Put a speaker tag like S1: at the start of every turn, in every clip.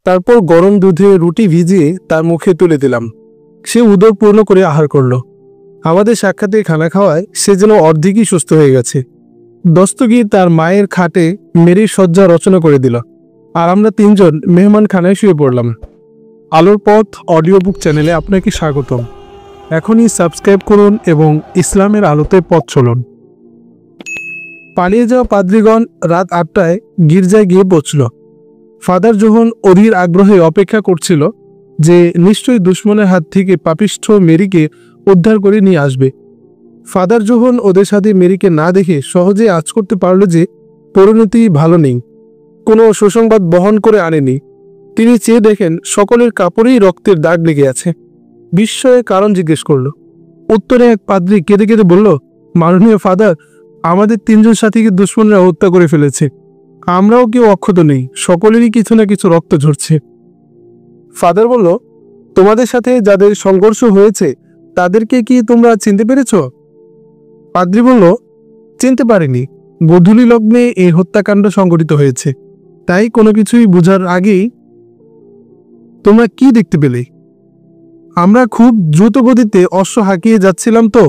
S1: তারপর গরম দুধে রুটি ভিজিয়ে তার মুখে তুলে দিলাম। সে উদর পূর্ণ করে আহার করল। আমাদের সাক্ষাতে খানা খাওয়ায় সে যেন অর্ধেকই সুস্থ হয়ে গেছে। দস্তগীর তার মায়ের খাটে মেরির শয্যা রচনা করে দিল, আর আমরা তিনজন মেহমানখানায় শুয়ে পড়লাম। আলোর পথ অডিও বুক চ্যানেলে আপনাকে স্বাগতম। এখনই সাবস্ক্রাইব করুন এবং ইসলামের আলোতে পথ চলুন। পালিয়ে যাওয়া পাদ্রীগণ রাত 8টায় গির্জায় গিয়ে পৌঁছল। ফাদার জোহন অধীর আগ্রহে অপেক্ষা করছিল যে নিশ্চয়ই দুশ্মনের হাত থেকে পাপিষ্ঠ মেরিকে উদ্ধার করে নিয়ে আসবে। ফাদার জোহন ওদের সাথে মেরিকে না দেখে সহজে আঁচ করতে পারল যে পরিণতি ভালো নেই, কোনো সুসংবাদ বহন করে আনেনি। তিনি চেয়ে দেখেন সকলের কাপড়েই রক্তের দাগ লেগে আছে। বিস্ময়ে কারণ জিজ্ঞেস করল। উত্তরে এক পাদ্রী কেঁদে কেঁদে বলল, মাননীয় ফাদার, আমাদের তিনজন সাথীকে দুশ্মনরা হত্যা করে ফেলেছে। আমরাও কেউ অক্ষত নেই, সকলেরই কিছু না কিছু রক্ত ঝরছে। ফাদার বলল, তোমাদের সাথে যাদের সংঘর্ষ হয়েছে তাদেরকে কি তোমরা চিনতে পেরেছ? পাদ্রী বলল, চিনতে পারিনি। গোধূলি লগ্নে এই হত্যাকাণ্ড সংঘটিত হয়েছে, তাই কোনো কিছুই বোঝার আগেই। তোমরা কি দেখতে পেলে? আমরা খুব দ্রুত গতিতে অশ্ব হাঁকিয়ে যাচ্ছিলাম, তো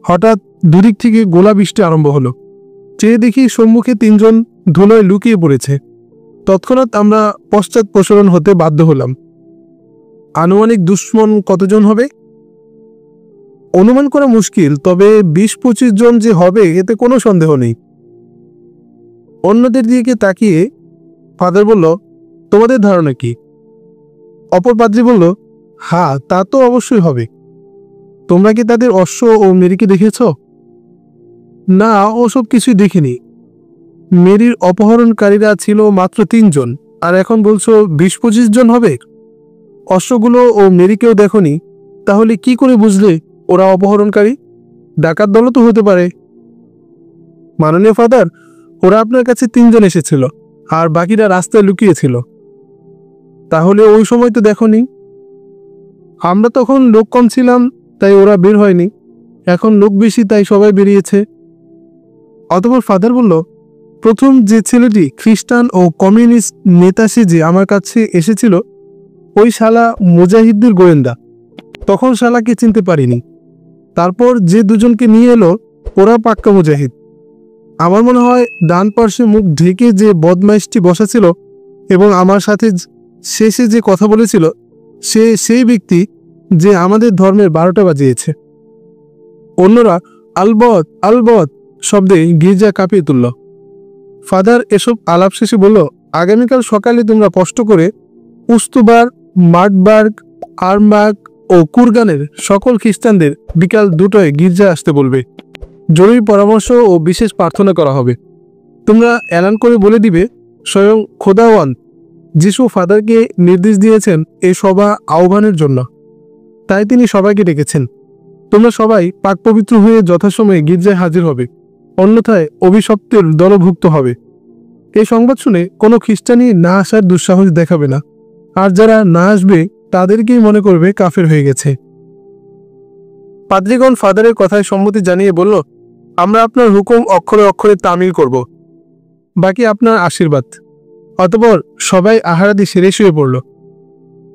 S1: হঠাৎ দুদিক থেকে গোলা বৃষ্টি আরম্ভ হলো। চেয়ে দেখি সম্মুখে তিনজন ধুলোয় লুকিয়ে পড়েছে। তৎক্ষণাৎ আমরা পশ্চাৎপসরণ হতে বাধ্য হলাম। আনুমানিক দুশ্মন কতজন হবে অনুমান করা মুশকিল, তবে 20-25 জন যে হবে এতে কোনো সন্দেহ নেই। অন্যদের দিকে তাকিয়ে ফাদার বলল, তোমাদের ধারণা কি? অপর পাদ্রী বলল, হ্যাঁ, তা তো অবশ্যই হবে। তোমরা কি তাদের অশ্ব ও মেরিকে দেখেছ? না, ওসব কিছুই দেখিনি। মেরির অপহরণকারীরা ছিল মাত্র 3 জন, আর এখন বলছো 20-25 জন হবে। অশ্বগুলো ও মেরিকেও দেখনি, তাহলে কি করে বুঝলে ওরা অপহরণকারী? ডাকাত দলও তো হতে পারে। মাননীয় ফাদার, ওরা আপনার কাছে 3 জন এসেছিল, আর বাকিরা রাস্তায় লুকিয়েছিল। তাহলে ওই সময় তো দেখনি। আমরা তখন লোক কম ছিলাম, তাই ওরা বের হয়নি। এখন লোক বেশি, তাই সবাই বেরিয়েছে। অতঃপর ফাদার বলল, প্রথম যে ছেলেটি খ্রিস্টান ও কমিউনিস্ট নেতা সেজে আমার কাছে এসেছিল, ওই শালা মুজাহিদদের গোয়েন্দা। তখন শালাকে চিনতে পারিনি। তারপর যে দুজনকে নিয়ে এলো, ওরা পাক্কা মুজাহিদ। আমার মনে হয় ডান পার্শ্বে মুখ ঢেকে যে বদমাইশটি বসা ছিল এবং আমার সাথে শেষে যে কথা বলেছিল, সে সেই ব্যক্তি যে আমাদের ধর্মের 12টা বাজিয়েছে। অন্যরা আলবত আলবত শব্দে গির্জা কাঁপিয়ে তুলল। ফাদার এসব আলাপ শেষে বলল, আগামীকাল সকালে তোমরা কষ্ট করে উস্তুবার, মার্টবার্গ, আর্মবার্গ ও কুরগানের সকল খ্রিস্টানদের বিকাল 2টায় গির্জা আসতে বলবে। জরুরি পরামর্শ ও বিশেষ প্রার্থনা করা হবে। তোমরা এলান করে বলে দিবে, স্বয়ং খোদাওয়ান যিশু ফাদারকে নির্দেশ দিয়েছেন এই সভা আহ্বানের জন্য, তাই তিনি সবাইকে ডেকেছেন। তোমরা সবাই পাক পবিত্র হয়ে যথাসময়ে গির্জায় হাজির হবে, অন্যথায় অভিশপ্তের দলভুক্ত হবে। এই সংবাদ শুনে কোনো খ্রিস্টানই না আসার দুঃসাহস দেখাবে না, আর যারা না আসবে তাদেরকেই মনে করবে কাফের হয়ে গেছে। পাদ্রীগণ ফাদারের কথায় সম্মতি জানিয়ে বলল, আমরা আপনার হুকুম অক্ষরে অক্ষরে তামিল করব, বাকি আপনার আশীর্বাদ। অতঃপর সবাই আহারাদি সেরে শুয়ে পড়ল।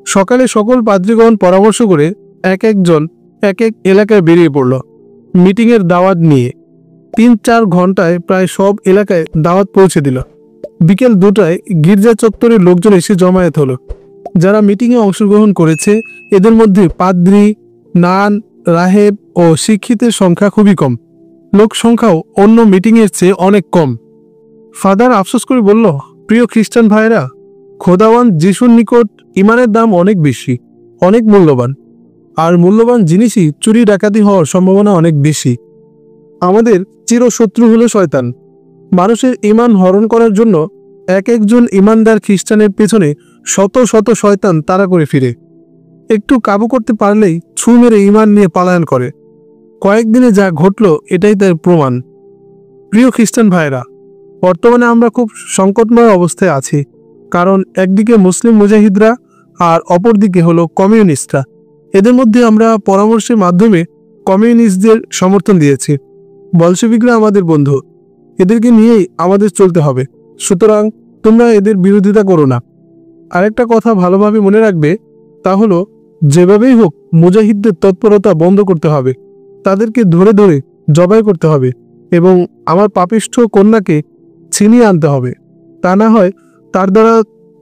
S1: সকালে সকল পাদ্রীগণ পরামর্শ করে এক একজন এক এক এলাকায় বেরিয়ে পড়ল মিটিংয়ের দাওয়াত নিয়ে। 3-4 ঘন্টায় প্রায় সব এলাকায় দাওয়াত পৌঁছে দিল। বিকেল 2টায় গির্জা চত্বরে লোকজন এসে জমায়েত হলো। যারা মিটিংয়ে অংশগ্রহণ করেছে এদের মধ্যে পাদ্রী, নান, রাহেব ও শিক্ষিতের সংখ্যা খুবই কম। লোক সংখ্যাও অন্য মিটিংয়ের চেয়ে অনেক কম। ফাদার আফসোস করে বলল, প্রিয় খ্রিস্টান ভাইরা, খোদাওয়ান যিশুর নিকট ইমানের দাম অনেক বেশি, অনেক মূল্যবান, আর মূল্যবান জিনিসই চুরি ডাকাতি হওয়ার সম্ভাবনা অনেক বেশি। আমাদের চিরশত্রু হলো শয়তান। মানুষের ইমান হরণ করার জন্য এক একজন ইমানদার খ্রিস্টানের পেছনে শত শত শয়তান তাড়া করে ফিরে। একটু কাবু করতে পারলেই ছু মেরে ইমান নিয়ে পলায়ন করে। কয়েকদিনে যা ঘটল এটাই তার প্রমাণ। প্রিয় খ্রিস্টান ভাইরা, বর্তমানে আমরা খুব সংকটময় অবস্থায় আছি, কারণ একদিকে মুসলিম মুজাহিদরা আর অপরদিকে হলো কমিউনিস্টরা। এদের মধ্যে আমরা পরামর্শের মাধ্যমে কমিউনিস্টদের সমর্থন দিয়েছি। বলশেভিকরা আমাদের বন্ধু, এদেরকে নিয়েই আমাদের চলতে হবে। সুতরাং তোমরা এদের বিরোধিতা করো না। আরেকটা কথা ভালোভাবে মনে রাখবে, তা হলো যেভাবেই হোক মুজাহিদদের তৎপরতা বন্ধ করতে হবে, তাদেরকে ধরে ধরে জবাই করতে হবে এবং আমার পাপিষ্ঠ কন্যাকে ছিনিয়ে আনতে হবে। তা না হয় তার দ্বারা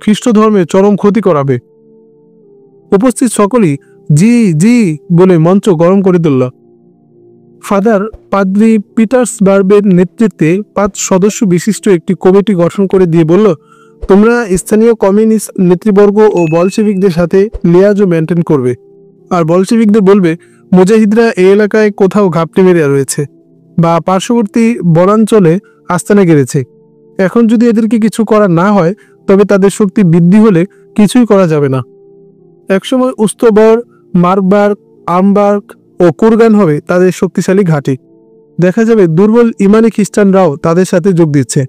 S1: খ্রিস্ট ধর্মের চরম ক্ষতি করাবে। উপস্থিত সকলেই জি জি বলে মঞ্চ গরম করে তুলল। ফাদার পাদ্রি পিটার্সবার্গের নেতৃত্বে 5 সদস্য বিশিষ্ট একটি কমিটি গঠন করে দিয়ে বলল, তোমরা স্থানীয় কমিউনিস্ট নেতৃবর্গ ও বলশেভিকদের সাথে লিয়াজও মেনটেন করবে, আর বলশেভিকদের বলবে মুজাহিদরা এই এলাকায় কোথাও ঘাপটি মেরে রয়েছে বা পার্শ্ববর্তী বনাঞ্চলে আস্তানা গেড়েছে। এখন যদি এদেরকে কিছু করা না হয় তবে তাদের শক্তি বৃদ্ধি হলে কিছুই করা যাবে না। একসময় উস্তবর, মার্কবার্গ, আমবার্গ ও কুরগান হবে তাদের শক্তিশালী ঘাঁটি। দেখা যাবে দুর্বল ইমানি খ্রিস্টানরাও তাদের সাথে যোগ দিচ্ছে।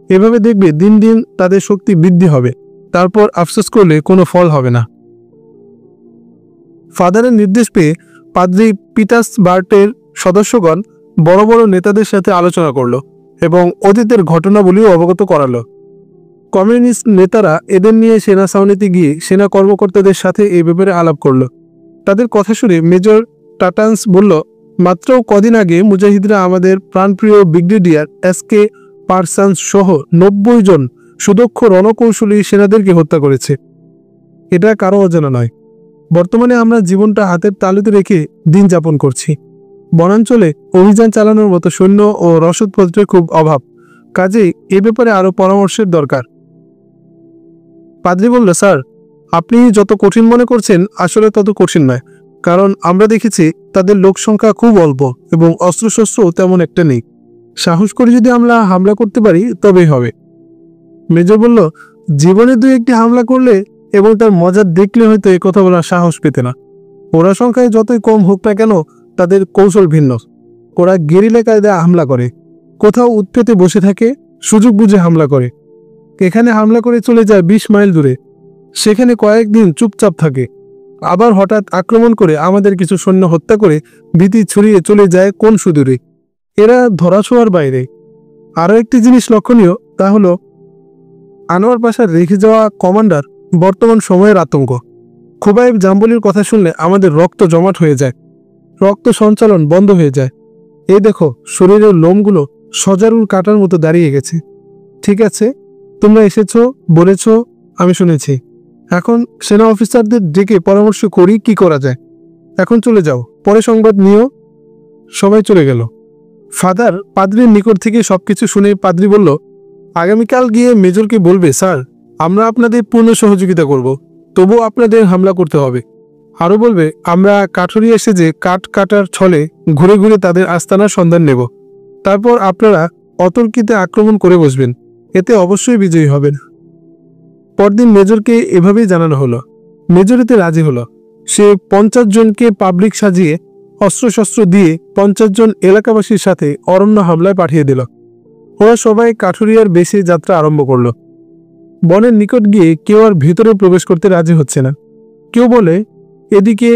S1: এভাবে দেখবে দিন দিন তাদের শক্তি বৃদ্ধি হবে, তারপর আফসোস করলে কোনো ফল হবে না। ফাদারের নির্দেশ পেয়ে পাদ্রি পিটার্সবার্গের সদস্যগণ বড় বড় নেতাদের সাথে আলোচনা করলো এবং অতীতের ঘটনাবলীও অবগত করালো। কমিউনিস্ট নেতারা এদের নিয়ে সেনা ছাউনিতে গিয়ে সেনা কর্মকর্তাদের সাথে এই ব্যাপারে আলাপ করলো। তাদের কথা শুনে মেজর টাটান্স বলল, মাত্র কদিন আগে মুজাহিদরা আমাদের প্রাণপ্রিয় ব্রিগেডিয়ার এসকে পার্সন্স সহ 90 জন সুদক্ষ রণকৌশলী সেনাদেরকে হত্যা করেছে। এটা কারো অজানা নয়। বর্তমানে আমরা জীবনটা হাতের তালুতে রেখে দিন যাপন করছি। বনাঞ্চলে অভিযান চালানোর মতো সৈন্য ও রসদপত্রের খুব অভাব, কাজেই এ ব্যাপারে আরো পরামর্শের দরকার। পাদ্রী বলল, স্যার, আপনি যত কঠিন মনে করছেন আসলে তত কঠিন নয়, কারণ আমরা দেখেছি তাদের লোক সংখ্যা খুব অল্প এবং অস্ত্রশস্ত্রও তেমন একটা নেই। সাহস করে যদি আমরা হামলা করতে পারি তবেই হবে। মেজর বলল, জীবনে 2-1টি হামলা করলে এবং তার মজা দেখলে হয়তো এই কথা বলার সাহস পেতে না। ওরা সংখ্যায় যতই কম হোক না কেন, তাদের কৌশল ভিন্ন। ওরা গেরিলা কায়দায় হামলা করে, কোথাও উৎপেতে বসে থাকে, সুযোগ বুঝে হামলা করে। এখানে হামলা করে চলে যায় 20 মাইল দূরে, সেখানে কয়েকদিন চুপচাপ থাকে, আবার হঠাৎ আক্রমণ করে আমাদের কিছু সৈন্য হত্যা করে ভীতি ছড়িয়ে চলে যায় কোন সুদূরে। এরা ধরাছোঁয়ার বাইরে। আরও একটি জিনিস লক্ষণীয়, তা হলো আনোয়ার পাশার রেখে যাওয়া কমান্ডার বর্তমান সময়ের আতঙ্ক। খুবাইব জাম্বলির কথা শুনলে আমাদের রক্ত জমাট হয়ে যায়, রক্ত সঞ্চালন বন্ধ হয়ে যায়। এই দেখো, শরীরের লোমগুলো সজারুর কাটার মতো দাঁড়িয়ে গেছে। ঠিক আছে, তোমরা এসেছো, বলেছ, আমি শুনেছি। এখন সেনা অফিসারদের ডেকে পরামর্শ করি কি করা যায়। এখন চলে যাও, পরে সংবাদ নিও। সবাই চলে গেল। ফাদার পাদ্রির নিকট থেকে সবকিছু শুনে পাদ্রি বলল, আগামীকাল গিয়ে মেজরকে বলবে, স্যার, আমরা আপনাদের পূর্ণ সহযোগিতা করব, তবুও আপনাদের হামলা করতে হবে। আরও বলবে, আমরা কাঠুরিয়া সেজে কাঠ কাটার ছলে ঘুরে ঘুরে তাদের আস্তানার সন্ধান নেব। তারপর আপনারা অতর্কিতে আক্রমণ করে বসবেন, এতে অবশ্যই বিজয়ী হবেন। পরদিন মেজরকে এভাবেই জানানো হলো। মেজর এতে রাজি হলো। সে 50 জনকে পাবলিক সাজিয়ে অস্ত্রশস্ত্র দিয়ে 50 জন এলাকাবাসীর সাথে অরণ্য হামলায় পাঠিয়ে দিল। ওরা সবাই কাঠুরিয়ার বেশে যাত্রা আরম্ভ করলো। বনের নিকট গিয়ে কেউ আর ভেতরে প্রবেশ করতে রাজি হচ্ছে না। কেউ বলে এদিকে,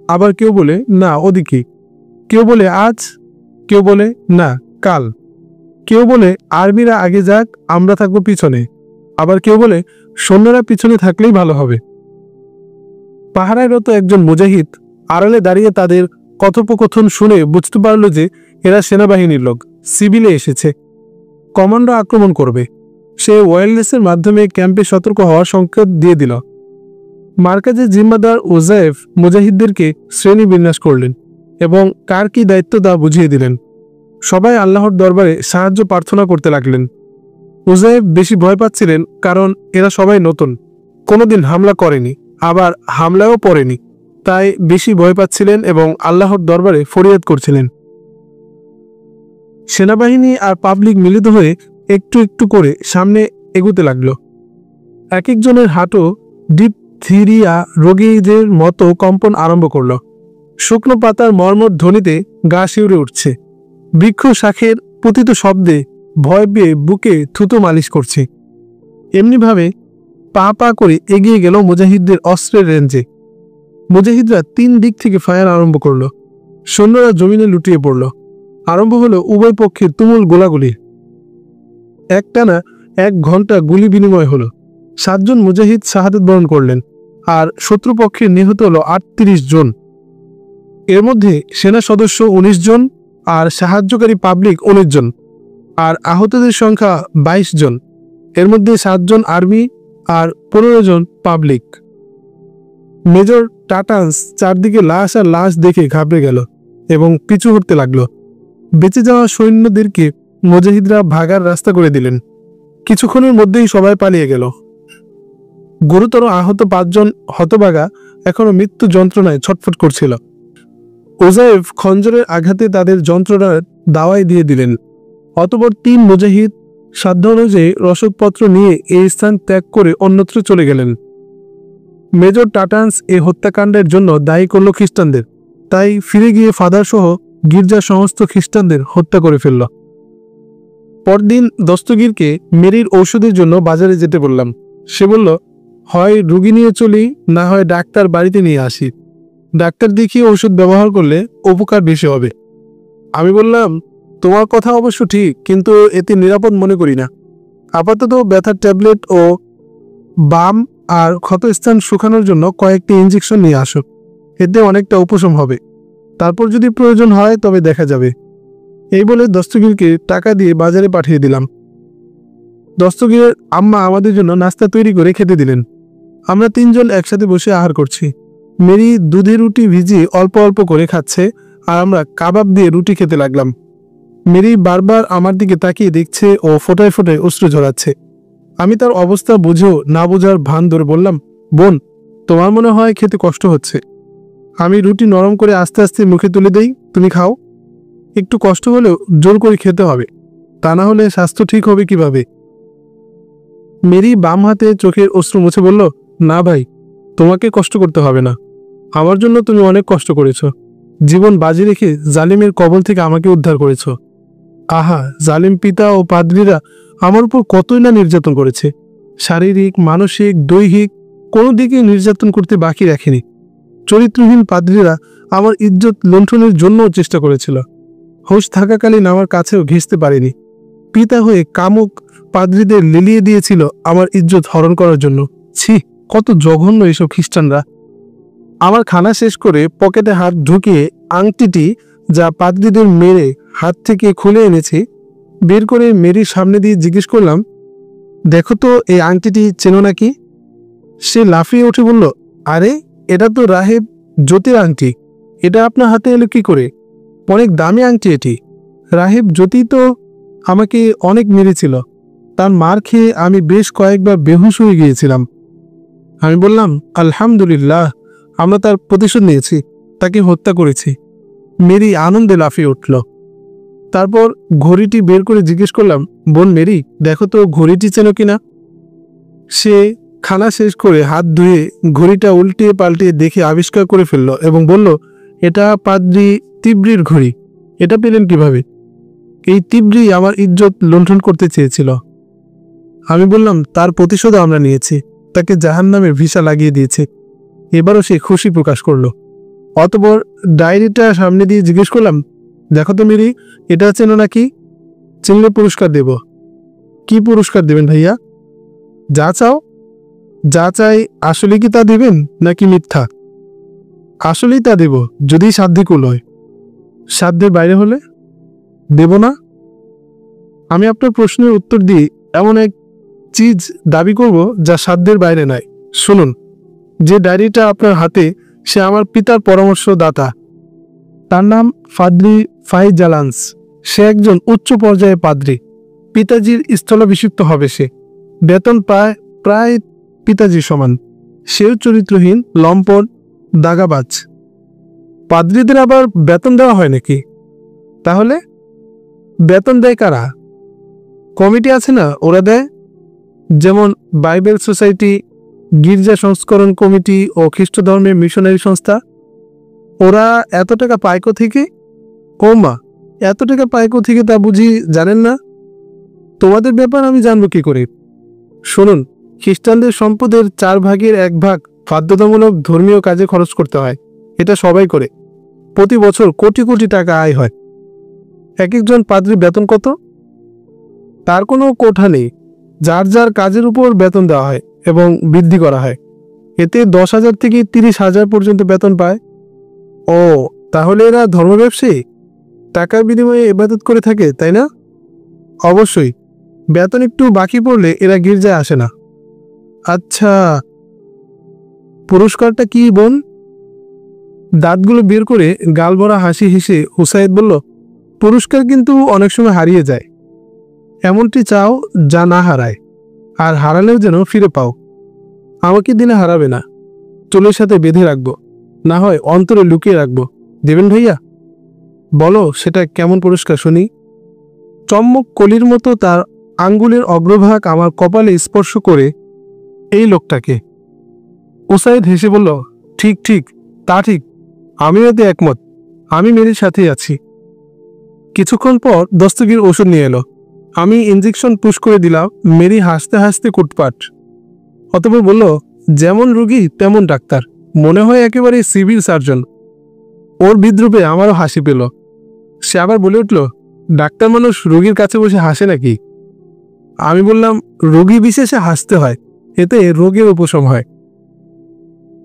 S1: আবার কেউ বলে না ওদিকে। কেউ বলে আজ, কেউ বলে না কাল। কেউ বলে আর্মিরা আগে যাক, আমরা থাকবো পিছনে। আবার কেউ বলে সৈন্যরা পিছনে থাকলেই ভালো হবে। পাহারায়রত একজন মুজাহিদ আড়ালে দাঁড়িয়ে তাদের কথোপকথন শুনে বুঝতে পারল যে এরা সেনাবাহিনীর লোক, সিভিলে এসেছে, কমান্ডো আক্রমণ করবে। সে ওয়্যারলেসের মাধ্যমে ক্যাম্পে সতর্ক হওয়ার সংকেত দিয়ে দিল। মার্কাজের জিম্মাদার উজায়েফ মুজাহিদদেরকে শ্রেণী বিন্যাস করলেন এবং কার কি দায়িত্ব তা বুঝিয়ে দিলেন। সবাই আল্লাহর দরবারে সাহায্য প্রার্থনা করতে লাগলেন। উজায়েফ বেশি ভয় পাচ্ছিলেন, কারণ এরা সবাই নতুন, কোনোদিন হামলা করেনি, আবার হামলাও পড়েনি, তাই বেশি ভয় পাচ্ছিলেন এবং আল্লাহর দরবারে ফরিয়াদ করছিলেন। সেনাবাহিনী আর পাবলিক মিলিত হয়ে একটু একটু করে সামনে এগুতে লাগলো। এক একজনের হাঁটু ডিপথিরিয়া রোগীদের মতো কম্পন আরম্ভ করলো। শুকনো পাতার মর্মর ধ্বনিতে গা শিউরে উঠছে। বৃক্ষ শাখের পতিত শব্দে ভয় পেয়ে বুকে থুতু মালিশ করছে। এমনিভাবে পা পা করে এগিয়ে গেল মুজাহিদদের অস্ত্রের রেঞ্জে। মুজাহিদরা 3 দিক থেকে ফায়ার আরম্ভ করলো। সৈন্যরা জমিনে লুটিয়ে পড়ল। আরম্ভ হলো উভয় পক্ষের তুমুল গোলাগুলি। একটানা 1 ঘন্টা গুলি বিনিময় হলো। 7 জন মুজাহিদ শাহাদাত বরণ করলেন, আর শত্রুপক্ষের নিহত হলো 38 জন। এর মধ্যে সেনা সদস্য 19 জন, আর সাহায্যকারী পাবলিক 19 জন, আর আহতদের সংখ্যা 22 জন। এর মধ্যে 7 জন আর্মি আর 15 জন পাবলিক। মেজর টাটান্স চারদিকে লাশ আর লাশ দেখে ঘাবড়ে গেল এবং পিছু হটতে লাগলো। বেঁচে যাওয়া সৈন্যদেরকে মুজাহিদরা ভাগার রাস্তা করে দিলেন। কিছুক্ষণের মধ্যেই সবাই পালিয়ে গেল। গুরুতর আহত 5 জন হতভাগা এখনো মৃত্যু যন্ত্রণায় ছটফট করছিল। ওজায়েফ খঞ্জরের আঘাতে তাদের যন্ত্রণার দাওয়াই দিয়ে দিলেন। অতঃপর 3 মুজাহিদ সাধ্য অনুযায়ী রসদপত্র নিয়ে এই স্থান ত্যাগ করে অন্যত্র চলে গেলেন। মেজর টাটান্স এই হত্যাকাণ্ডের জন্য দায়ী করল খ্রিস্টানদের, তাই ফিরে গিয়ে ফাদার সহ গির্জার সমস্ত খ্রিস্টানদের হত্যা করে ফেলল। পরদিন দস্তগীরকে মেরির ঔষধের জন্য বাজারে যেতে বললাম। সে বলল, হয় রুগী নিয়ে চলি, না হয় ডাক্তার বাড়িতে নিয়ে আসি। ডাক্তার দেখিয়ে ওষুধ ব্যবহার করলে উপকার বেশি হবে। আমি বললাম, তোমার কথা অবশ্য ঠিক, কিন্তু এতে নিরাপদ মনে করি না। আপাতত ব্যথার ট্যাবলেট ও বাম আর ক্ষতস্থান শুকানোর জন্য কয়েকটি ইঞ্জেকশন নিয়ে আসো, এতে অনেকটা উপশম হবে। তারপর যদি প্রয়োজন হয় তবে দেখা যাবে। এই বলে দস্তগীরকে টাকা দিয়ে বাজারে পাঠিয়ে দিলাম। দস্তগীরের আম্মা আমাদের জন্য নাস্তা তৈরি করে খেতে দিলেন। আমরা 3 জন একসাথে বসে আহার করছি। মেরি দুধের রুটি ভিজিয়ে অল্প অল্প করে খাচ্ছে, আর আমরা কাবাব দিয়ে রুটি খেতে লাগলাম। মেরি বারবার আমার দিকে তাকিয়ে দেখছে ও ফোটায় ফোটায় অশ্রু ঝরাচ্ছে। আমি তার অবস্থা বুঝেও না বোঝার ভান ধরে বললাম, বোন, তোমার মনে হয় খেতে কষ্ট হচ্ছে। আমি রুটি নরম করে আস্তে আস্তে মুখে তুলে দেই, তুমি খাও। একটু কষ্ট হলেও জোর করে খেতে হবে, তা না হলে স্বাস্থ্য ঠিক হবে কিভাবে? মেরি বাম হাতে চোখের অশ্রু মুছে বলল, না ভাই, তোমাকে কষ্ট করতে হবে না। আমার জন্য তুমি অনেক কষ্ট করেছ। জীবন বাজি রেখে জালিমের কবল থেকে আমাকে উদ্ধার করেছ। আহা, জালিম পিতা ও পাদ্রীরা আমার উপর কতই না নির্যাতন করেছে। শারীরিক, মানসিক, দৈহিক কোনো দিকে নির্যাতন করতে বাকি রাখেনি। চরিত্রহীন পাদ্রীরা আমার ইজ্জত লুণ্ঠনের জন্যও চেষ্টা করেছিল। হোশ থাকাকালীন আমার কাছেও ঘেঁষতে পারেনি। পিতা হয়ে কামুক পাদ্রীদের লেলিয়ে দিয়েছিল আমার ইজ্জত হরণ করার জন্য। ছি, কত জঘন্য এসব খ্রিস্টানরা। আমার খানা শেষ করে পকেটে হাত ঢুকিয়ে আংটিটি, যা পাদ্রীদের মেরে হাত থেকে খুলে এনেছি, বের করে মেরির সামনে দিয়ে জিজ্ঞেস করলাম, দেখো তো এই আংটিটি চেনো নাকি? সে লাফিয়ে উঠে বলল, আরে, এটা তো রাহেব জ্যোতির আংটি। এটা আপনার হাতে এলো কি করে? অনেক দামি আংটি এটি। রাহেব জ্যোতি তো আমাকে অনেক মেরেছিল। তার মার খেয়ে আমি বেশ কয়েকবার বেহুশ হয়ে গিয়েছিলাম। আমি বললাম, আলহামদুলিল্লাহ, আমরা তার প্রতিশোধ নিয়েছি, তাকে হত্যা করেছি। মেরি আনন্দে লাফিয়ে উঠল। তারপর ঘড়িটি বের করে জিজ্ঞেস করলাম, বোন মেরি, দেখো তো ঘড়িটি চেনো কিনা? সে খানা শেষ করে হাত ধুয়ে ঘড়িটা উল্টিয়ে পাল্টিয়ে দেখে আবিষ্কার করে ফেলল এবং বলল, এটা পাদ্রী তিব্রির ঘড়ি। এটা পেলেন কিভাবে? এই তিব্রি আমার ইজ্জত লুণ্ঠন করতে চেয়েছিল। আমি বললাম, তার প্রতিশোধ আমরা নিয়েছি, তাকে জাহান্নামের ভিসা লাগিয়ে দিয়েছে। এবারও সে খুশি প্রকাশ করলো। অতঃপর ডায়েরিটা সামনে দিয়ে জিজ্ঞেস করলাম, দেখো তো মেরি, এটা চেনো নাকি? চিনলে পুরস্কার দেব। কি পুরস্কার দেবেন ভাইয়া? যা চাও। যা চাই আসলে কি তা দিবেন নাকি মিথ্যা? আসলেই তা দেব, যদি সাধ্যে কুল হয়। সাধ্যের বাইরে হলে দেব না। আমি আপনার প্রশ্নের উত্তর দিয়ে এমন এক চিজ দাবি করব যা সাধ্যের বাইরে নয়। শুনুন, যে ডায়েরিটা আপনার হাতে, সে আমার পিতার পরামর্শদাতা। তার নাম ফাদ্রি ফাইজ জালান্স। সে একজন উচ্চ পর্যায়ে পাদ্রী। পিতাজির স্থলাভিষিক্ত হবে সে। বেতন প্রায় পিতাজির সমান। সেও চরিত্রহীন, লম্পট, দাগাবাজ। পাদ্রীদের আবার বেতন দেওয়া হয় নাকি? তাহলে বেতন দেয় কারা? কমিটি আছে না, ওরা দেয়। যেমন বাইবেল সোসাইটি, গির্জা সংস্করণ কমিটি ও খ্রিস্ট ধর্মের মিশনারি সংস্থা। ওরা এত টাকা পায় থেকে? ও মা, এত টাকা পায় থেকে তা বুঝি জানেন না? তোমাদের ব্যাপার আমি জানবো কি করে? শুনুন, খ্রিস্টানদের সম্পদের 4 ভাগের 1 ভাগ বাধ্যতামূলক ধর্মীয় কাজে খরচ করতে হয়। এটা সবাই করে। প্রতি বছর কোটি কোটি টাকা আয় হয়। এক একজন পাদ্রীর বেতন কত? তার কোনো কোঠা নেই। যার যার কাজের উপর বেতন দেওয়া হয়। এবং বৃদ্ধি করা হয়। এতে 10,000 থেকে 30,000 পর্যন্ত বেতন পায়। ও, তাহলে এরা ধর্ম ব্যবসায়ী, টাকার বিনিময়ে ইবাদত করে থাকে, তাই না? অবশ্যই, বেতন একটু বাকি পড়লে এরা গির্জায় আসে না। আচ্ছা, পুরস্কারটা কি বোন? দাঁতগুলো বের করে গাল ভরা হাসি হেসে হুসাইদ বলল, পুরস্কার কিন্তু অনেক সময় হারিয়ে যায়। এমনটি চাও যা না হারায়, আর হারালেও যেন ফিরে পাও। আমাকে দিনে হারাবে না, চুলের সাথে বেঁধে রাখবো, না হয় অন্তরে লুকিয়ে রাখবো। দেবেন ভাইয়া? বলো, সেটা কেমন পুরস্কার শুনি। চম্মক কলির মতো তার আঙ্গুলের অগ্রভাগ আমার কপালে স্পর্শ করে, এই লোকটাকে। উসাইদ হেসে বলল, ঠিক ঠিক, তা ঠিক, আমিও এতে একমত। আমি মেরির সাথেই আছি। কিছুক্ষণ পর দস্তগীর ওষুধ নিয়ে এলো। আমি ইঞ্জেকশন পুশ করে দিলাম। মেরি হাসতে হাসতে কুটপাট। অতঃপর বলল, যেমন রোগী তেমন ডাক্তার, মনে হয় একেবারে সিভিল সার্জন। ওর বিদ্রুপে আমারও হাসি পেল। সে আবার বলে উঠল, ডাক্তার মানুষ রোগীর কাছে বসে হাসে নাকি? আমি বললাম, রোগী বিশেষে হাসতে হয়, এতে রোগের উপশম হয়।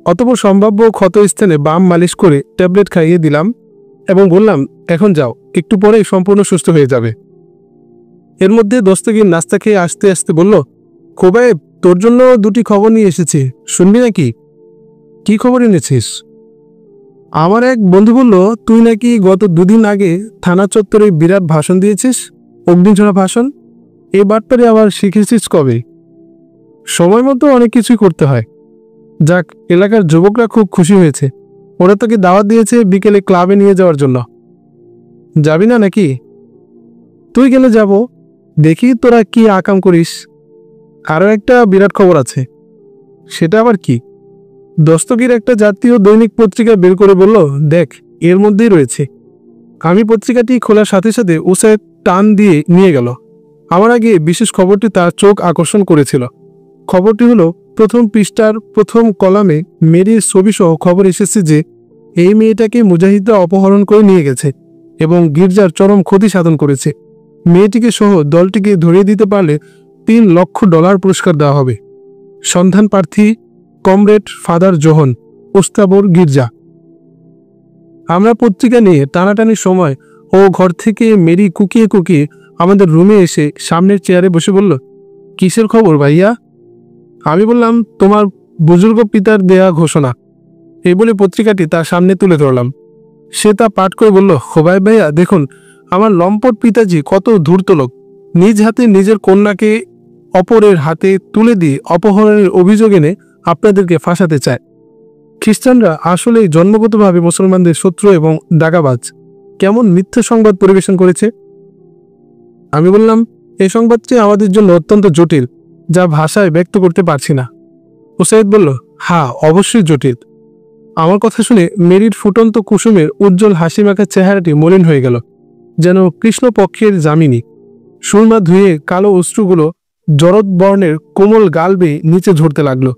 S1: অতঃপর সম্ভাব্য ক্ষতস্থানে বাম মালিশ করে ট্যাবলেট খাইয়ে দিলাম এবং বললাম, এখন যাও, একটু পরেই সম্পূর্ণ সুস্থ হয়ে যাবে। এর মধ্যে দস্তগীর নাস্তা খেয়ে আসতে আসতে বলল, খোবায়েব, তোর জন্য 2টি খবর নিয়ে এসেছি, শুনবি নাকি? কি খবর এনেছিস? আমার এক বন্ধু বলল, তুই নাকি গত 2 দিন আগে থানা চত্বরে বিরাট ভাষণ দিয়েছিস, অগ্নিঝরা ভাষণ। এই বাটপারে আবার শিখেছিস কবে? সময় মতো অনেক কিছুই করতে হয়। যাক, এলাকার যুবকরা খুব খুশি হয়েছে। ওরা তোকে দাওয়াত দিয়েছে বিকেলে ক্লাবে নিয়ে যাওয়ার জন্য। যাবি না নাকি? তুই গেলে যাব, দেখি তোরা কি আকাম করিস। আরও একটা বিরাট খবর আছে। সেটা আবার কি? দস্তগীর একটা জাতীয় দৈনিক পত্রিকা বের করে বলল, দেখ, এর মধ্যেই রয়েছে। আমি পত্রিকাটি খোলার সাথে সাথে উসাইদ টান দিয়ে নিয়ে গেল। আমার আগে বিশেষ খবরটি তার চোখ আকর্ষণ করেছিল। খবরটি হলো, প্রথম পৃষ্ঠার প্রথম কলামে মেরির ছবিসহ খবর এসেছে যে এই মেয়েটাকে মুজাহিদরা অপহরণ করে নিয়ে গেছে এবং গির্জার চরম ক্ষতি সাধন করেছে। মেয়েটিকে সহ দলটিকে ধরিয়ে দিতে পারলে $3 লক্ষ পুরস্কার দেওয়া হবে। সন্ধান প্রার্থী কমরেড ফাদার জোহন, ওস্তাবর গির্জা। আমরা পত্রিকা নিয়ে টানাটানির সময় ও ঘর থেকে মেরি কুকিয়ে কুকিয়ে আমাদের রুমে এসে সামনের চেয়ারে বসে বলল, কিসের খবর ভাইয়া? আমি বললাম, তোমার বুজুর্গ পিতার দেয়া ঘোষণা। এই বলে পত্রিকাটি তার সামনে তুলে ধরলাম। সে তা পাঠ করে বলল, খোবায়েব ভাইয়া, দেখুন, আমার লম্পট পিতাজি কত ধূর্ত লোক। নিজ হাতে নিজের কন্যাকে অপরের হাতে তুলে দিয়ে অপহরণের অভিযোগ এনে আপনাদেরকে ফাঁসাতে চায়। খ্রিস্টানরা আসলেই জন্মগতভাবে মুসলমানদের শত্রু এবং দাগাবাজ। কেমন মিথ্যা সংবাদ পরিবেশন করেছে। আমি বললাম, এই সংবাদটি আমাদের জন্য অত্যন্ত জটিল, যা ভাষায় ব্যক্ত করতে পারছি না। উসাইদ বলল, হ্যাঁ, অবশ্যই জটিল। আমার কথা শুনে মেরির ফুটন্ত কুসুমের উজ্জ্বল হাসি মাখা চেহারাটি মলিন হয়ে গেল, যেন কৃষ্ণপক্ষের যামিনী। সুরমা ধুয়ে কালো অশ্রুগুলো জরদ বর্ণের কোমল গাল বেয়ে নিচে ঝরতে লাগলো।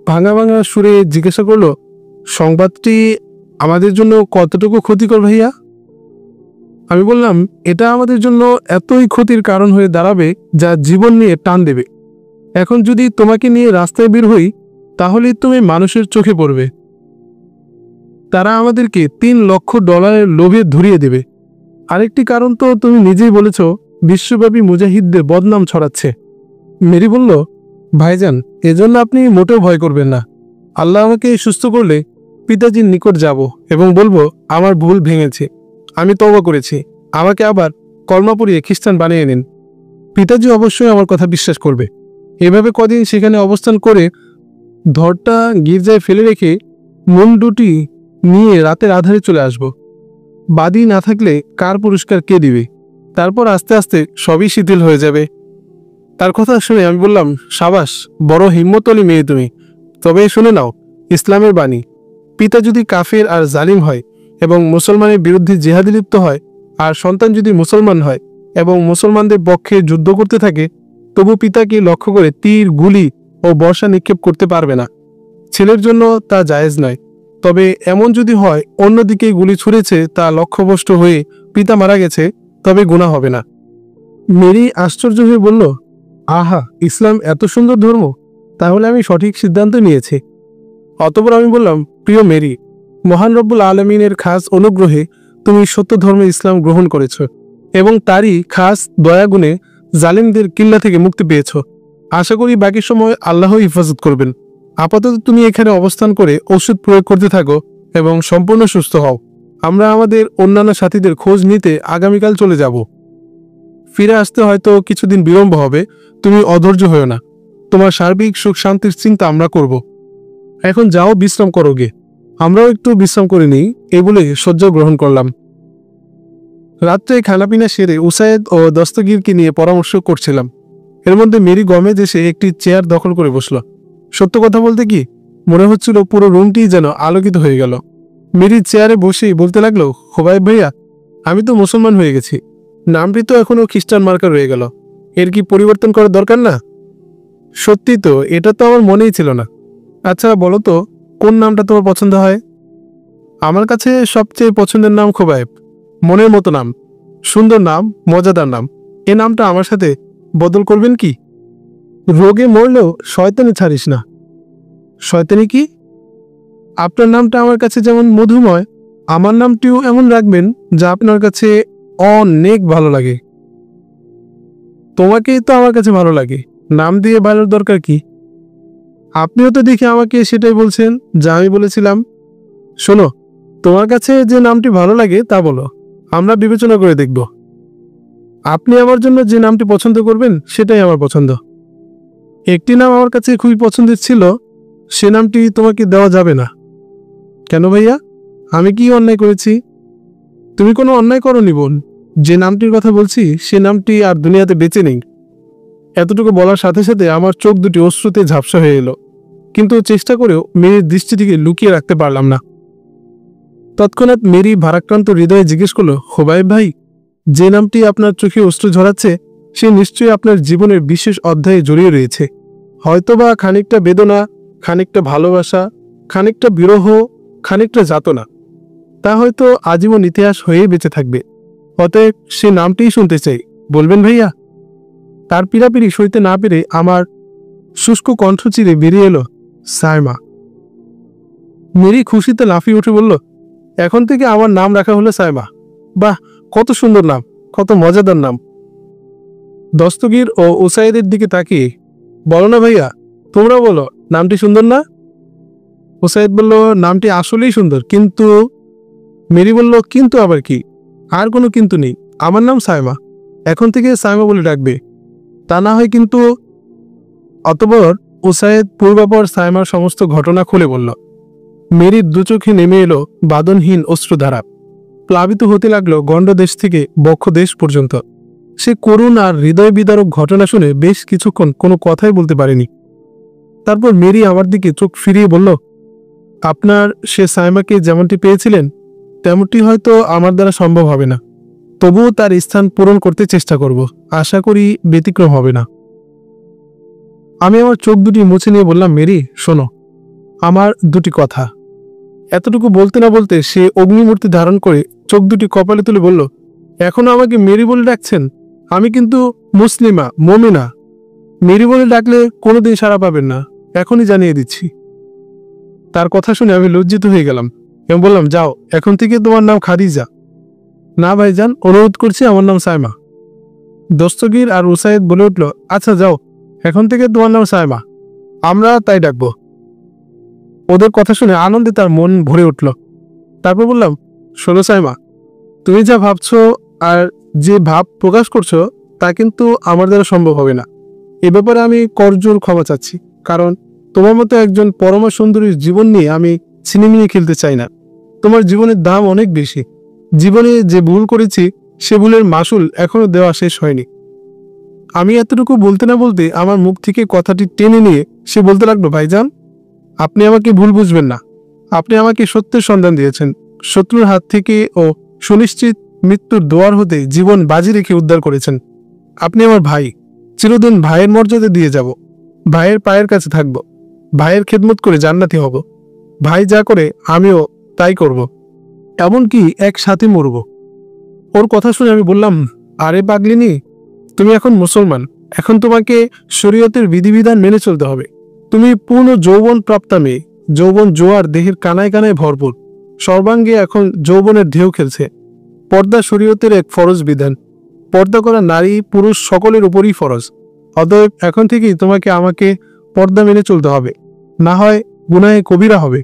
S1: ভাঙা ভাঙা সুরে জিজ্ঞাসা করলো, সংবাদটি আমাদের জন্য কতটুকু ক্ষতিকর ভাইয়া? আমি বললাম, এটা আমাদের জন্য এতই ক্ষতির কারণ হয়ে দাঁড়াবে যা জীবন নিয়ে টান দেবে। এখন যদি তোমাকে নিয়ে রাস্তায় বের হই, তাহলেই তুমি মানুষের চোখে পড়বে। তারা আমাদেরকে $3 লক্ষ লোভে ধরিয়ে দেবে। আরেকটি কারণ তো তুমি নিজেই বলেছ, বিশ্বব্যাপী মুজাহিদদের বদনাম ছড়াচ্ছে। মেরি বলল, ভাইজান, এজন্য আপনি মোটেও ভয় করবেন না। আল্লাহ আমাকে সুস্থ করলে পিতাজির নিকট যাব এবং বলবো, আমার ভুল ভেঙেছে, আমি তওবা করেছি, আমাকে আবার কলমা পড়িয়ে খ্রিস্টান বানিয়ে নিন। পিতাজি অবশ্যই আমার কথা বিশ্বাস করবে। এভাবে কদিন সেখানে অবস্থান করে ধরটা গির্জায় ফেলে রেখে মন দুটি নিয়ে রাতের আধারে চলে আসব। বাদী না থাকলে কার পুরস্কার কে দিবে? তারপর আস্তে আস্তে সবই শিথিল হয়ে যাবে। তার কথা শুনে আমি বললাম, সাবাস, বড় হিম্মতলী মেয়ে তুমি। তবে শুনে নাও, ইসলামের বাণী, পিতা যদি কাফের আর জালিম হয় এবং মুসলমানের বিরুদ্ধে জিহাদে লিপ্ত হয়, আর সন্তান যদি মুসলমান হয় এবং মুসলমানদের পক্ষে যুদ্ধ করতে থাকে, তবু পিতাকে লক্ষ্য করে তীর, গুলি ও বর্ষা নিক্ষেপ করতে পারবে না। ছেলের জন্য তা জায়েজ নয়। তবে এমন যদি হয় অন্যদিকে গুলি ছুঁড়েছে, তা লক্ষ্যভ্রষ্ট হয়ে পিতা মারা গেছে, তবে গুনাহ হবে না। মেরি আশ্চর্য হয়ে বলল, আহা, ইসলাম এত সুন্দর ধর্ম, তাহলে আমি সঠিক সিদ্ধান্ত নিয়েছি। অতঃপর আমি বললাম, প্রিয় মেরি, মহান রব্বুল আলমিনের খাস অনুগ্রহে তুমি সত্য ধর্মে ইসলাম গ্রহণ করেছ এবং তারই খাস দয়াগুণে জালিমদের কিল্লা থেকে মুক্তি পেয়েছ। আশা করি বাকি সময় আল্লাহ হিফাজত করবেন। আপাতত তুমি এখানে অবস্থান করে ওষুধ প্রয়োগ করতে থাকো এবং সম্পূর্ণ সুস্থ হও। আমরা আমাদের অন্যান্য সাথীদের খোঁজ নিতে আগামীকাল চলে যাব। ফিরে আসতে হয়তো কিছুদিন বিলম্ব হবে। তুমি অধৈর্য হও না। তোমার সার্বিক সুখ শান্তির চিন্তা আমরা করব। এখন যাও, বিশ্রাম করো গে। আমরাও একটু বিশ্রাম করে নিই, এই বলে শয্যা গ্রহণ করলাম। রাত্রে খানাপিনা সেরে উসায়েদ ও দস্তগীরকে নিয়ে পরামর্শ করছিলাম। এর মধ্যে মেরি গমেজ এসে একটি চেয়ার দখল করে বসল। সত্য কথা বলতে কি, মনে হচ্ছিল পুরো রুমটি যেন আলোকিত হয়ে গেল। মেরি চেয়ারে বসেই বলতে লাগলো, খোবাইব ভাইয়া, আমি তো মুসলমান হয়ে গেছি, নামটি তো এখনো খ্রিস্টান মার্কা রয়ে গেল। এর কি পরিবর্তন করার দরকার না? সত্যি তো, এটা তো আমার মনেই ছিল না। আচ্ছা বলো তো, কোন নামটা তোমার পছন্দ হয়? আমার কাছে সবচেয়ে পছন্দের নাম খোবাইব। মনের মতো নাম, সুন্দর নাম, মজাদার নাম। এ নামটা আমার সাথে বদল করবেন কি? রোগে মরলেও শয়তানি ছাড়িস না। শয়তানি কি? আপনার নামটা আমার কাছে যেমন মধুময়, আমার নামটিও এমন রাখবেন যা আপনার কাছে অনেক ভালো লাগে। তোমাকেই তো আমার কাছে ভালো লাগে, নাম দিয়ে ভালোর দরকার কি? আপনিও তো দেখি আমাকে সেটাই বলছেন যা আমি বলেছিলাম। শোনো, তোমার কাছে যে নামটি ভালো লাগে তা বলো, আমরা বিবেচনা করে দেখব। আপনি আমার জন্য যে নামটি পছন্দ করবেন সেটাই আমার পছন্দ। একটি নাম আমার কাছে খুবই পছন্দের ছিল, সে নামটি তোমাকে দেওয়া যাবে না। কেন ভাইয়া, আমি কি অন্যায় করেছি? তুমি কোনো অন্যায় করনি বোন। যে নামটির কথা বলছি সে নামটি আর দুনিয়াতে বেঁচে নেই। এতটুকু বলার সাথে সাথে আমার চোখ দুটি অশ্রুতে ঝাপসা হয়ে এলো, কিন্তু চেষ্টা করেও মেয়ের দৃষ্টি থেকে লুকিয়ে রাখতে পারলাম না। তৎক্ষণাৎ মেরি ভারাক্রান্ত হৃদয়ে জিজ্ঞেস করলো, খোবাইব ভাই, যে নামটি আপনার চোখে অশ্রু ঝরাচ্ছে সে নিশ্চয়ই আপনার জীবনের বিশেষ অধ্যায়ে জড়িয়ে রয়েছে। হয়তোবা খানিকটা বেদনা, খানিকটা ভালোবাসা, খানিকটা বিরহ, খানিকটা যাতনা। তা হয়তো আজীবন ইতিহাস হয়েই বেঁচে থাকবে। অতএব সে নামটিই শুনতে চাই, বলবেন ভাইয়া? তার পীড়াপিড়ি সইতে না পেরে আমার শুষ্ক কণ্ঠ চিরে বেরিয়ে এলো, সাইমা। মেরি খুশিতে লাফিয়ে উঠে বলল, এখন থেকে আমার নাম রাখা হলো সাইমা। বাহ, কত সুন্দর নাম, কত মজাদার নাম। দস্তগীর ও উসাইদের দিকে তাকিয়ে, বলো না ভাইয়া, তোমরা বলো, নামটি সুন্দর না? উসাইদ বলল, নামটি আসলেই সুন্দর, কিন্তু। মেরি বলল, কিন্তু আবার কি? আর কোনো কিন্তু নেই, আমার নাম সাইমা। এখন থেকে সাইমা বলে ডাকবে, তা না হয় কিন্তু। অতঃপর উসাইদ পূর্বাপর সাইমার সমস্ত ঘটনা খুলে বলল। মেরির দু চোখে নেমে এলো বাদনহীন অশ্রুধারা। প্লাবিত হতে লাগলো গণ্ডদেশ থেকে বক্ষদেশ পর্যন্ত। সে করুণ আর হৃদয় বিদারক ঘটনা শুনে বেশ কিছুক্ষণ কোনো কথাই বলতে পারেনি। তারপর মেরি আমার দিকে চোখ ফিরিয়ে বলল, আপনার সে সাইমাকে যেমনটি পেয়েছিলেন তেমনটি হয়তো আমার দ্বারা সম্ভব হবে না, তবুও তার স্থান পূরণ করতে চেষ্টা করব। আশা করি ব্যতিক্রম হবে না। আমি আমার চোখ দুটি মুছে নিয়ে বললাম, মেরি শোনো, আমার দুটি কথা। এতটুকু বলতে না বলতে সে অগ্নিমূর্তি ধারণ করে চোখ দুটি কপালে তুলে বলল, এখনো আমাকে মেরি বলে ডাকছেন? আমি কিন্তু মুসলিমা, মমিনা। মেরি বলে ডাকলে কোনোদিন সাড়া পাবেন না, এখনই জানিয়ে দিচ্ছি। তার কথা শুনে আমি লজ্জিত হয়ে গেলাম এবং বললাম, যাও, এখন থেকে তোমার নাম খাদিজা। না ভাইজান, অনুরোধ করছি, আমার নাম সাইমা। দস্তগীর আর উসাইদ বলে উঠল, আচ্ছা যাও, এখন থেকে তোমার নাম সাইমা, আমরা তাই ডাকবো। ওদের কথা শুনে আনন্দে তার মন ভরে উঠল। তারপর বললাম, শোনো সাইমা, তুমি যা ভাবছো আর যে ভাব প্রকাশ করছো তা কিন্তু আমার দ্বারা সম্ভব হবে না। এ ব্যাপারে আমি করজোড় ক্ষমা চাচ্ছি, কারণ তোমার মতো একজন পরমা সুন্দরীর জীবন নিয়ে আমি ছিনিমিনি খেলতে চাই না। তোমার জীবনের দাম অনেক বেশি। জীবনে যে ভুল করেছি সে ভুলের মাসুল এখনো দেওয়া শেষ হয়নি। আমি এতটুকু বলতে না বলতে আমার মুখ থেকে কথাটি টেনে নিয়ে সে বলতে লাগলো, ভাইজান, আপনি আমাকে ভুল বুঝবেন না। আপনি আমাকে সত্যের সন্ধান দিয়েছেন, শত্রুর হাত থেকে ও সুনিশ্চিত মৃত্যুর দোয়ার হতে জীবন বাজি রেখে উদ্ধার করেছেন। আপনি আমার ভাই, চিরদিন ভাইয়ের মর্যাদা দিয়ে যাব, ভাইয়ের পায়ের কাছে থাকব, ভাইয়ের খেদমত করে জান্নাতি হব। ভাই যা করে আমিও তাই করব, এমনকি একসাথে মরব। ওর কথা শুনে আমি বললাম, আরে পাগলিনী, তুমি এখন মুসলমান, এখন তোমাকে শরীয়তের বিধিবিধান মেনে চলতে হবে। তুমি পূর্ণ যৌবন প্রাপ্তা মেয়ে, যৌবন জোয়ার দেহের কানায় কানায় ভরপুর, সর্বাঙ্গে এখন যৌবনের ঢেউ খেলছে। পর্দা শরীয়তের এক ফরজ বিধান। পর্দা করা নারী পুরুষ সকলের উপরই ফরজ। অতএব এখন থেকেই তোমাকে আমাকে পর্দা মেনে চলতে হবে, না হয় গুনাহে কবিরা হবে।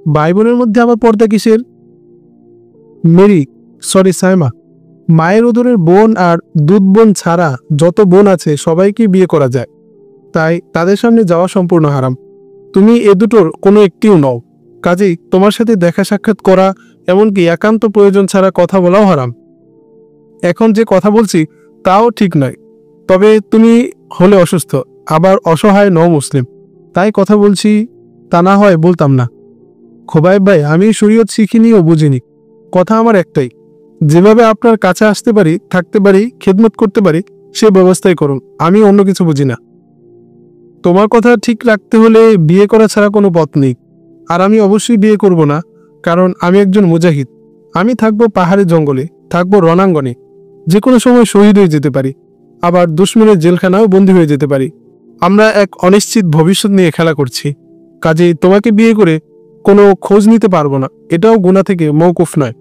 S1: ভাই বোনের মধ্যে আবার পর্দা কিসের? সাইমা, মায়ের উদরের বোন আর দুধ বোন ছাড়া যত বোন আছে সবাইকে বিয়ে করা যায়, তাই তাদের সামনে যাওয়া সম্পূর্ণ হারাম। তুমি এ দুটোর কোনো একটিও নও, কাজেই তোমার সাথে দেখা সাক্ষাৎ করা, এমনকি একান্ত প্রয়োজন ছাড়া কথা বলাও হারাম। এখন যে কথা বলছি তাও ঠিক নয়, তবে তুমি হলে অসুস্থ, আবার অসহায় নও মুসলিম, তাই কথা বলছি, তা না হয় বলতাম না। খোবাইব ভাই, আমি শরীয়ত শিখিনি ও বুঝিনি, কথা আমার একটাই, যেভাবে আপনার কাছে আসতে পারি, থাকতে পারি, খেদমত করতে পারি, সে ব্যবস্থাই করুন, আমি অন্য কিছু বুঝি না। তোমার কথা ঠিক রাখতে হলে বিয়ে করা ছাড়া কোনো পথ নেই, আর আমি অবশ্যই বিয়ে করব না, কারণ আমি একজন মুজাহিদ। আমি থাকবো পাহাড়ে জঙ্গলে, থাকবো রণাঙ্গনে, যে কোনো সময় শহীদ হয়ে যেতে পারি, আবার দুশ্মনের জেলখানাও বন্দী হয়ে যেতে পারি। আমরা এক অনিশ্চিত ভবিষ্যৎ নিয়ে খেলা করছি, কাজেই তোমাকে বিয়ে করে কোনো খোঁজ নিতে পারবো না, এটাও গুনাহ থেকে মওকুফ নয়।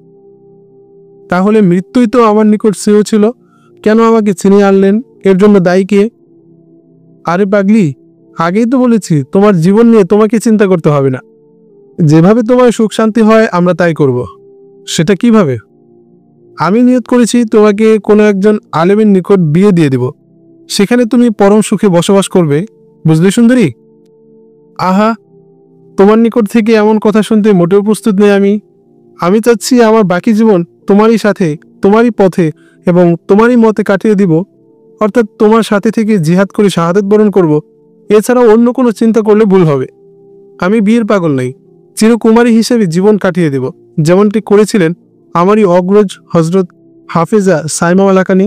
S1: তাহলে মৃত্যুই তো আমার নিকট শ্রেয় ছিল, কেন আমাকে ছিনিয়ে আনলেন? এর জন্য দায়ী কে? আরে পাগলি, আগেই তো বলেছি তোমার জীবন নিয়ে তোমাকে চিন্তা করতে হবে না, যেভাবে তোমার সুখ শান্তি হয় আমরা তাই করব। সেটা কিভাবে? আমি নিয়ত করেছি তোমাকে কোনো একজন আলেমের নিকট বিয়ে দিয়ে দেব, সেখানে তুমি পরম সুখে বসবাস করবে, বুঝলে সুন্দরী? আহা, তোমার নিকট থেকে এমন কথা শুনতে মোটেও প্রস্তুত নেই আমি চাচ্ছি আমার বাকি জীবন তোমারই সাথে, তোমারই পথে এবং তোমারই মতে কাটিয়ে দিব, অর্থাৎ তোমার সাথে থেকে জিহাদ করে শাহাদাত বরণ করব। এছাড়াও অন্য কোনো চিন্তা করলে ভুল হবে। আমি বিয়ের পাগল নই, চিরকুমারী হিসেবে জীবন কাটিয়ে দেব, যেমনটি করেছিলেন আমারই অগ্রজ হজরত হাফেজা সাইমা মালাকানি।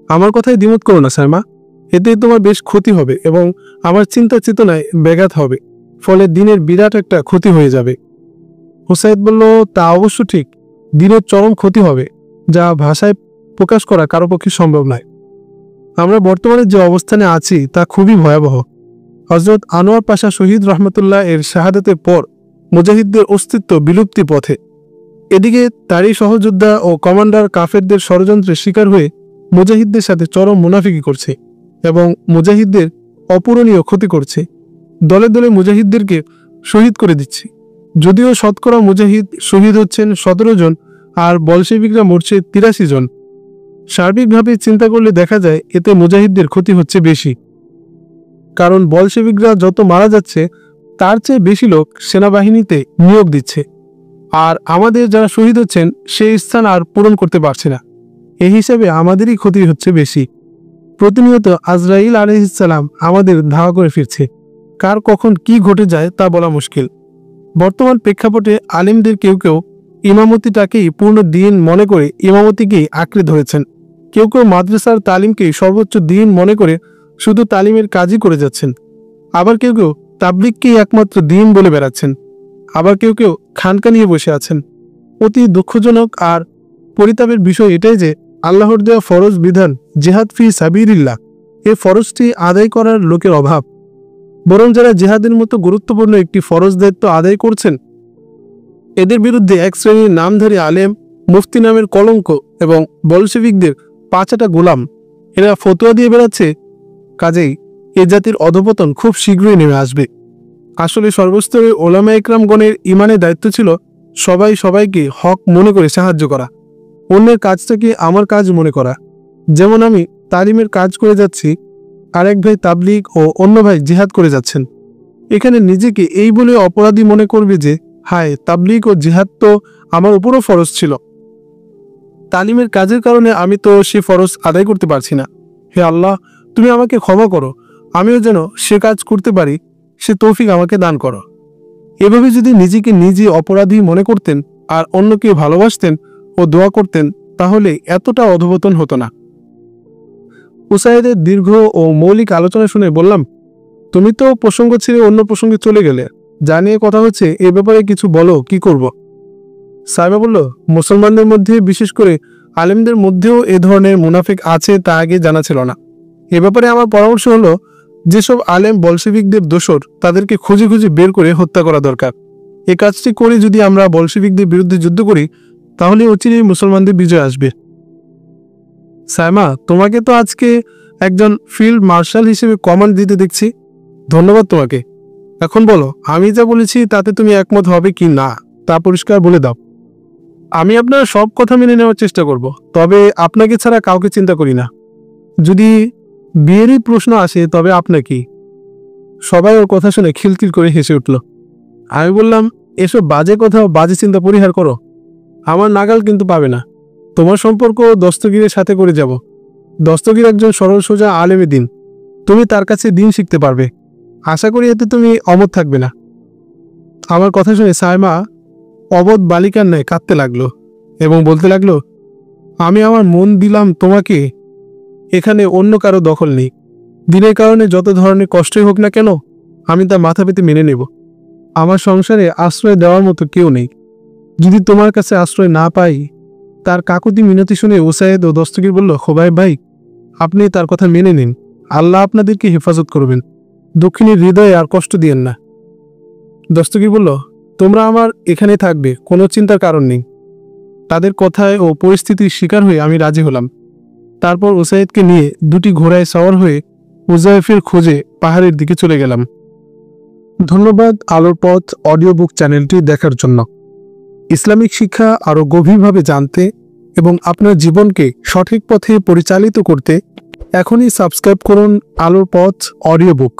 S1: আমার কথায় দ্বিমত করো না সাইমা, এতে তোমার বেশ ক্ষতি হবে এবং আমার চিন্তা চেতনায় ব্যাঘাত হবে, ফলে দিনের বিরাট একটা ক্ষতি হয়ে যাবে। হুসাইদ বলল, তা অবশ্য ঠিক, দিনের চরম ক্ষতি হবে, যা ভাষায় প্রকাশ করা কারো পক্ষে সম্ভব নয়। আমরা বর্তমানে যে অবস্থানে আছি তা খুবই ভয়াবহ। হজরত আনোয়ার পাশা শহীদ রহমতুল্লাহ এর শাহাদাতের পর মুজাহিদদের অস্তিত্ব বিলুপ্তি পথে। এদিকে তারই সহযোদ্ধা ও কমান্ডার কাফেরদের ষড়যন্ত্রের শিকার হয়ে মুজাহিদদের সাথে চরম মুনাফিকি করছে এবং মুজাহিদদের অপূরণীয় ক্ষতি করছে। দলে দলে মুজাহিদদেরকে শহীদ করে দিচ্ছে। যদিও শতকরা মুজাহিদ শহীদ হচ্ছেন 17 জন আর বলশেবিকরা মরছে 83 জন। সার্বিকভাবে চিন্তা করলে দেখা যায় এতে মুজাহিদদের ক্ষতি হচ্ছে বেশি, কারণ বলশেবিকরা যত মারা যাচ্ছে তার চেয়ে বেশি লোক সেনাবাহিনীতে নিয়োগ দিচ্ছে, আর আমাদের যারা শহীদ হচ্ছেন সেই স্থান আর পূরণ করতে পারছে না। এই হিসাবে আমাদেরই ক্ষতি হচ্ছে বেশি। প্রতিনিয়ত আজরাইল আলাইহিস সালাম আমাদের ধাওয়া করে ফিরছে, কার কখন কি ঘটে যায় তা বলা মুশকিল। বর্তমান প্রেক্ষাপটে আলিমদের কেউ কেউ ইমামতিটাকেই পূর্ণ দিন মনে করে ইমামতিকেই আঁকড়ে ধরেছেন, কেউ কেউ মাদ্রাসার তালিমকেই সর্বোচ্চ দিন মনে করে শুধু তালিমের কাজই করে যাচ্ছেন, আবার কেউ কেউ তাবলিগকেই একমাত্র দিন বলে বেড়াচ্ছেন, আবার কেউ কেউ খানকা নিয়ে বসে আছেন। অতি দুঃখজনক আর পরিতাপের বিষয় এটাই যে আল্লাহর দেওয়া ফরজ বিধান জিহাদ ফি সাবিলিল্লাহ, এই ফরজটি আদায় করার লোকের অভাব। বরং যারা জিহাদের মতো গুরুত্বপূর্ণ একটি ফরজ দায়িত্ব আদায় করছেন, এদের বিরুদ্ধে এক শ্রেণীর নামধারী আলেম, মুফতি নামের কলঙ্ক এবং বলশেভিকদের পাঁচাটা গোলাম, এরা ফতোয়া দিয়ে বেড়াচ্ছে। কাজেই এ জাতির অধপতন খুব শীঘ্রই নেমে আসবে। আসলে সর্বস্তরে ওলামা ইকরামগণের ইমানের দায়িত্ব ছিল সবাই সবাইকে হক মনে করে সাহায্য করা, অন্যের কাজটাকে আমার কাজ মনে করা। যেমন আমি তালিমের কাজ করে যাচ্ছি, আরেক ভাই তাবলিগ ও অন্য ভাই জিহাদ করে যাচ্ছেন। এখানে নিজেকে এই বলে অপরাধী মনে করবে যে হায়, তাবলিগ ও জিহাদ তো আমার উপরও ফরজ ছিল, তালিমের কাজের কারণে আমি তো সে ফরজ আদায় করতে পারছি না। হে আল্লাহ, তুমি আমাকে ক্ষমা করো, আমিও যেন সে কাজ করতে পারি, সে তৌফিক আমাকে দান করো। এভাবে যদি নিজেকে নিজে অপরাধী মনে করতেন আর অন্যকে ভালোবাসতেন ও দোয়া করতেন, তাহলে এতটা অধপতন হতো না। উসাইদের দীর্ঘ ও মৌলিক আলোচনা শুনে বললাম, তুমি তো প্রসঙ্গ ছেড়ে অন্য প্রসঙ্গে চলে গেলে, যা নিয়ে কথা হচ্ছে এ ব্যাপারে কিছু বলো, কি করব? সাইবা বলল, মুসলমানদের মধ্যে বিশেষ করে আলেমদের মধ্যেও এ ধরনের মুনাফিক আছে তা আগে জানা ছিল না। এ ব্যাপারে আমার পরামর্শ হলো, যেসব আলেম বলশেভিকদের দোসর তাদেরকে খুঁজে খুঁজে বের করে হত্যা করা দরকার। এই কাজটি করে যদি আমরা বলশেভিকদের বিরুদ্ধে যুদ্ধ করি তাহলে অচিরেই মুসলমানদের বিজয় আসবে। সাইমা, তোমাকে তো আজকে একজন ফিল্ড মার্শাল হিসেবে কমান্ড দিতে দেখছি। ধন্যবাদ তোমাকে। এখন বলো, আমি যা বলেছি তাতে তুমি একমত হবে কি না তা পরিষ্কার বলে দাও। আমি আপনার সব কথা মেনে নেওয়ার চেষ্টা করব, তবে আপনাকে ছাড়া কাউকে চিন্তা করি না। যদি বিয়েরই প্রশ্ন আসে তবে আপনাকেই। সবাই ওর কথা শুনে খিলখিল করে হেসে উঠল। আমি বললাম, এসব বাজে কথা ও বাজে চিন্তা পরিহার করো, আমার নাগাল কিন্তু পাবে না। তোমার সম্পর্ক দস্তগীরের সাথে করে যাব। দস্তগীর একজন সরল সোজা আলেমে দিন, তুমি তার কাছে দিন শিখতে পারবে। আশা করি এতে তুমি অমত থাকবে না। আমার কথা শুনে সাইমা অবধ বালিকার ন্যায় কাঁদতে লাগলো এবং বলতে লাগলো, আমি আমার মন দিলাম তোমাকে, এখানে অন্য কারো দখল নেই। দিনের কারণে যত ধরনের কষ্টই হোক না কেন আমি তা মাথা পেতে মেনে নেব। আমার সংসারে আশ্রয় দেওয়ার মতো কেউ নেই। যদি তোমার কাছে আশ্রয় না পাই। তার কাকুতি মিনতি শুনে ওসায়েদ ও দস্তগীর বলল, খোবাইব ভাই, আপনি তার কথা মেনে নিন। আল্লাহ আপনাদেরকে হেফাজত করবেন। দক্ষিণীর হৃদয়ে আর কষ্ট দিয়েন না। দস্তগীর বলল, তোমরা আমার এখানে থাকবে, কোনো চিন্তার কারণ নেই। তাদের কথায় ও পরিস্থিতির শিকার হয়ে আমি রাজি হলাম। তারপর ওসায়েদকে নিয়ে দুটি ঘোড়ায় সওয়ার হয়ে উজাইফের খোঁজে পাহাড়ের দিকে চলে গেলাম। ধন্যবাদ আলোর পথ অডিও বুক চ্যানেলটি দেখার জন্য। ইসলামিক শিক্ষা আরও গভীরভাবে জানতে এবং আপনার জীবনকে সঠিক পথে পরিচালিত করতে এখনই সাবস্ক্রাইব করুন আলোর পথ অডিও বুক।